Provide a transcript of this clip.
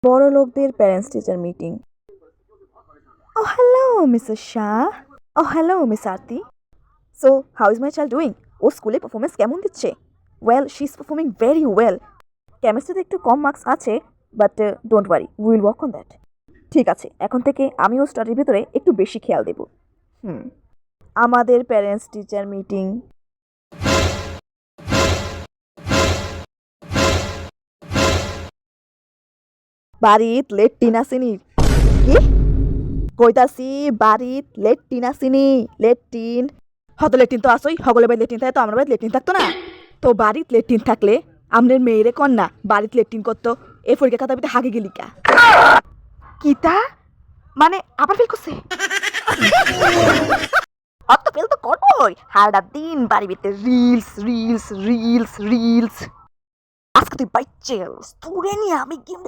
বড় লোকদের parents teacher meeting. Oh, hello, Mrs. Shah. Oh, hello, Miss Aarti. So, how is my child doing? ও স্কুলে performance কেমন দিচ্ছে? Well, she is performing very well. কেমিস্ট্রিতে একটু কম মার্কস আছে, but don't worry, will work on that. ঠিক আছে, এখন থেকে আমিও স্টাডির ভিতরে একটু বেশি খেয়াল দেব। আমাদের প্যারেন্টস টিচার মিটিং। বাড়িত লেট্টিন আসেনি। কি কইতাছি? বাড়িত লেট্টিন আসেনি। লেট্টিন হয়তো লেট্টিন তো আসই, সকলে বাড়ি লেট্টিন থাকে, তো আমার বাড়িতে লেট্টিন থাকতো না? তো বাড়িত লেট্টিন থাকলে আমনের মেয়েরে কন না বাড়িত লেট্টিন করতো, এ ফরিকা খাতা পিতে হাগে গেলিকা। কিতা মানে আবার ফেল করছে? অত ফেল তো করবই, সারাটা দিন বাড়ি ভিতরে রিলস রিলস রিলস রিলস। আজকে তুই বাইচেলস তোরে নিয়ে আমি গেম